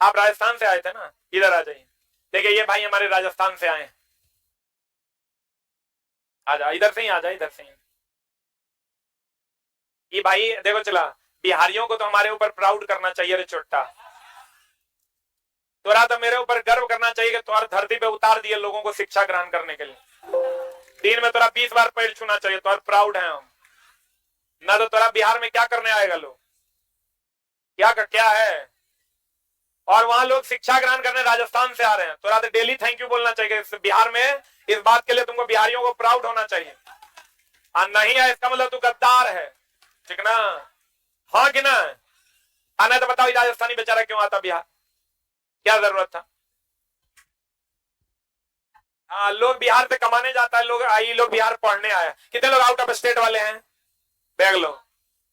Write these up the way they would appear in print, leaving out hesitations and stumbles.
आप राजस्थान से आए थे ना, इधर आ जाइए। देखिए ये भाई हमारे राजस्थान से आए हैं, आ जा, इधर से ही आ जा, इधर से ही। ये भाई देखो चला, बिहारियों को तो हमारे ऊपर प्राउड करना चाहिए रे चोट्टा। तोरा तो मेरे ऊपर गर्व करना चाहिए कि तुम्हारे धरती पे उतार दिए लोगों को शिक्षा ग्रहण करने के लिए। दिन में तोरा 20 बार पैर छूना चाहिए, तो प्राउड है हम ना। तो तोरा बिहार में क्या करने आएगा लोग, क्या है। और वहां लोग शिक्षा ग्रहण करने राजस्थान से आ रहे हैं, तोरा तो डेली थैंक यू बोलना चाहिए बिहार में। इस बात के लिए तुमको बिहारियों को प्राउड होना चाहिए। और नहीं है इसका मतलब तू गद्दार है, ठीक ना? हाँ कि ना? आना तो बताओ, राजस्थानी बेचारा क्यों आता बिहार, क्या जरूरत था? हाँ, लोग बिहार से कमाने जाता है, लोग बिहार पढ़ने आया। कितने लोग आउट ऑफ स्टेट वाले हैं? बैग लो,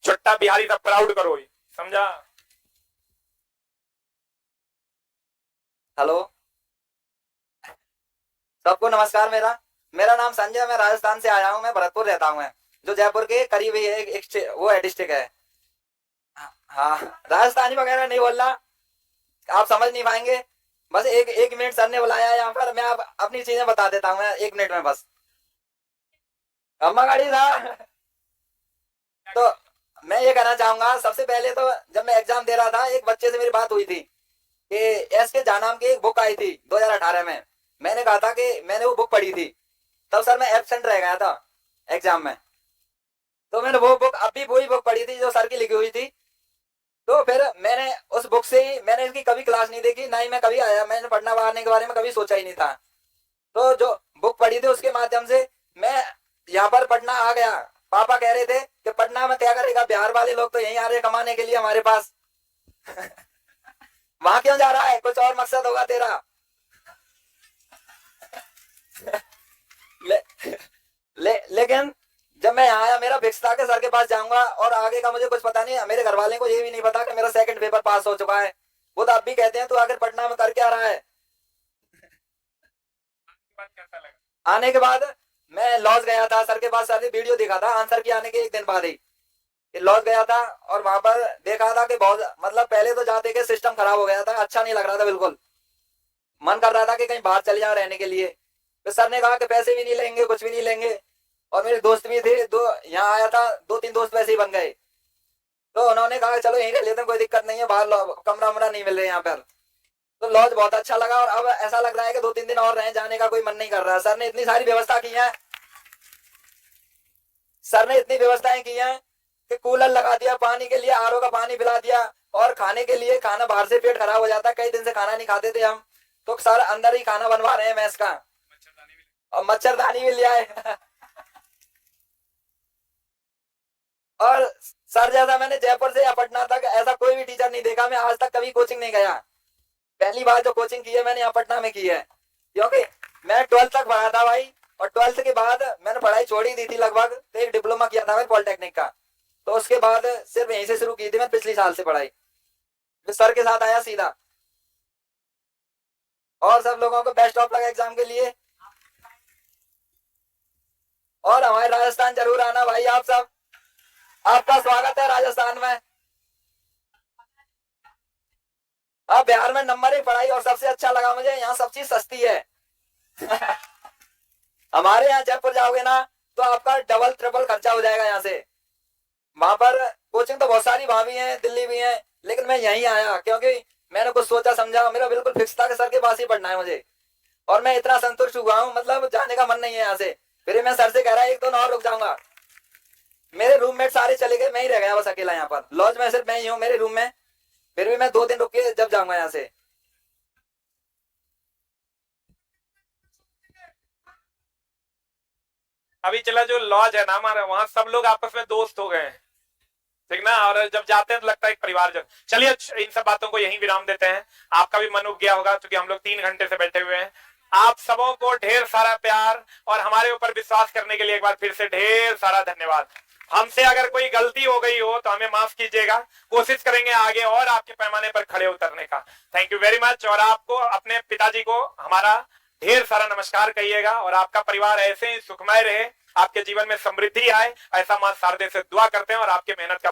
छोटा बिहारी सब प्राउड करो, समझा? हेलो, सबको नमस्कार। मेरा मेरा नाम संजय, मैं राजस्थान से आया हूँ। मैं भरतपुर रहता हूँ, मैं जो जयपुर के करीब ही है, वो है डिस्ट्रिक्ट है। हाँ, राजस्थानी वगैरह नहीं बोलना, आप समझ नहीं पाएंगे। बस एक एक मिनट, सर ने बुलाया है यहाँ पर, मैं आप अपनी चीजें बता देता हूँ मैं 1 मिनट में बस। अम्मा गाड़ी था। तो मैं ये कहना चाहूंगा, सबसे पहले तो जब मैं एग्जाम दे रहा था, एक बच्चे से मेरी बात हुई थी कि एस के झा नाम की एक बुक आई थी 2018 में। मैंने कहा था कि मैंने वो बुक पढ़ी थी, तब सर मैं एब्सेंट रह गया था एग्जाम में। तो मैंने वो बुक, अभी वही बुक पढ़ी थी जो सर की लिखी हुई थी। तो फिर मैंने उस बुक से ही, मैंने इसकी कभी क्लास नहीं देखी, ना ही मैं कभी आया, मैंने पढ़ना पढ़ाने के बारे में कभी सोचा ही नहीं था। तो जो बुक पढ़ी थी उसके माध्यम से मैं यहाँ पर पटना आ गया। पापा कह रहे थे कि पटना में क्या करेगा, बिहार वाले लोग तो यहीं आ रहे कमाने के लिए हमारे पास। वहां क्यों जा रहा है, कुछ और मकसद होगा तेरा। ले, लेकिन जब मैं यहाँ आया, मेरा फिक्स था कि सर के पास जाऊंगा, और आगे का मुझे कुछ पता नहीं। मेरे घर वाले को ये भी नहीं पता कि मेरा सेकंड पेपर पास हो चुका है। वो तो अब भी कहते हैं तू आखिर पटना में कर क्या रहा है। आने के बाद मैं लॉज गया था सर के पास, सर ने वीडियो देखा था आंसर के आने के 1 दिन बाद ही लॉज गया था। और वहां पर देखा था कि बहुत, मतलब पहले तो जाते के सिस्टम खराब हो गया था, अच्छा नहीं लग रहा था बिल्कुल। मन कर रहा था कि कहीं बाहर चले जाओ रहने के लिए। तो सर ने कहा कि पैसे भी नहीं लेंगे, कुछ भी नहीं लेंगे। और मेरे दोस्त भी थे, दो यहाँ आया था, 2-3 दोस्त वैसे ही बन गए। तो उन्होंने कहा चलो यहीं रह लेते हैं, कोई दिक्कत नहीं है, बाहर कमरा वमरा नहीं मिल रहे यहाँ पर। तो लॉज बहुत अच्छा लगा, और अब ऐसा लग रहा है कि 2-3 दिन और रहे, जाने का कोई मन नहीं कर रहा। सर ने इतनी सारी व्यवस्था की है, सर ने इतनी व्यवस्थाएं की हैं कि कूलर लगा दिया, पानी के लिए आरओ का पानी पिला दिया, और खाने के लिए खाना बाहर से, पेट खराब हो जाता, कई दिन से खाना नहीं खाते थे हम, तो सर अंदर ही खाना बनवा रहे हैं मैस का। और मच्छरदानी भी लिया है। और सर जैसा मैंने जयपुर से या पटना तक ऐसा कोई भी टीचर नहीं देखा। मैं आज तक कभी कोचिंग नहीं गया, पहली बार जो कोचिंग की है मैंने यहाँ पटना में की है। क्योंकि मैं 12th तक पढ़ा था भाई, और 12th के बाद मैंने पढ़ाई छोड़ ही दी थी लगभग। तो एक डिप्लोमा किया था मैं पॉलिटेक्निक का, तो उसके बाद सिर्फ यहीं से शुरू की थी मैं पिछली साल से पढ़ाई। फिर सर के साथ आया सीधा। और सब लोगों को बेस्ट ऑफ लक एग्जाम के लिए। और हमारे राजस्थान जरूर आना भाई, आप सब, आपका स्वागत है राजस्थान में। अब बिहार में नंबर ही पढ़ाई, और सबसे अच्छा लगा मुझे यहाँ सब चीज सस्ती है। हमारे यहाँ जयपुर जाओगे ना तो आपका डबल ट्रिपल खर्चा हो जाएगा यहाँ से। वहां पर कोचिंग तो बहुत सारी वहां भी है, दिल्ली भी है, लेकिन मैं यहीं आया क्योंकि मैंने कुछ सोचा समझा, मेरा बिल्कुल फिक्स था कि सर के पास ही पढ़ना है मुझे। और मैं इतना संतुष्ट हुआ हूँ, मतलब जाने का मन नहीं है यहाँ से। फिर मैं सर से कह रहा 1-2 दिन और रुक जाऊंगा। मेरे रूममेट सारे चले गए, मैं ही रह गया बस अकेला यहाँ पर लॉज में, सिर्फ मैं ही हूँ मेरे रूम में। फिर भी मैं 2 दिन रुक के जब जाऊंगा यहाँ से। अभी चला जो लॉज है ना हमारा, वहां सब लोग आपस में दोस्त हो गए हैं, ठीक ना? और जब जाते हैं तो लगता है एक परिवार जन। चलिए इन सब बातों को यहीं विराम देते हैं। आपका भी मन उब गया होगा क्योंकि हम लोग 3 घंटे से बैठे हुए हैं। आप सबों को ढेर सारा प्यार और हमारे ऊपर विश्वास करने के लिए एक बार फिर से ढेर सारा धन्यवाद। हमसे अगर कोई गलती हो गई हो तो हमें माफ कीजिएगा, कोशिश करेंगे आगे और आपके पैमाने पर खड़े उतरने का। Thank you very much. और आपको, अपने पिताजी को हमारा ढेर सारा नमस्कार कहिएगा, और आपका परिवार ऐसे ही सुखमय रहे, आपके जीवन में समृद्धि आए, ऐसा मां शारदे से दुआ करते हैं और आपके मेहनत का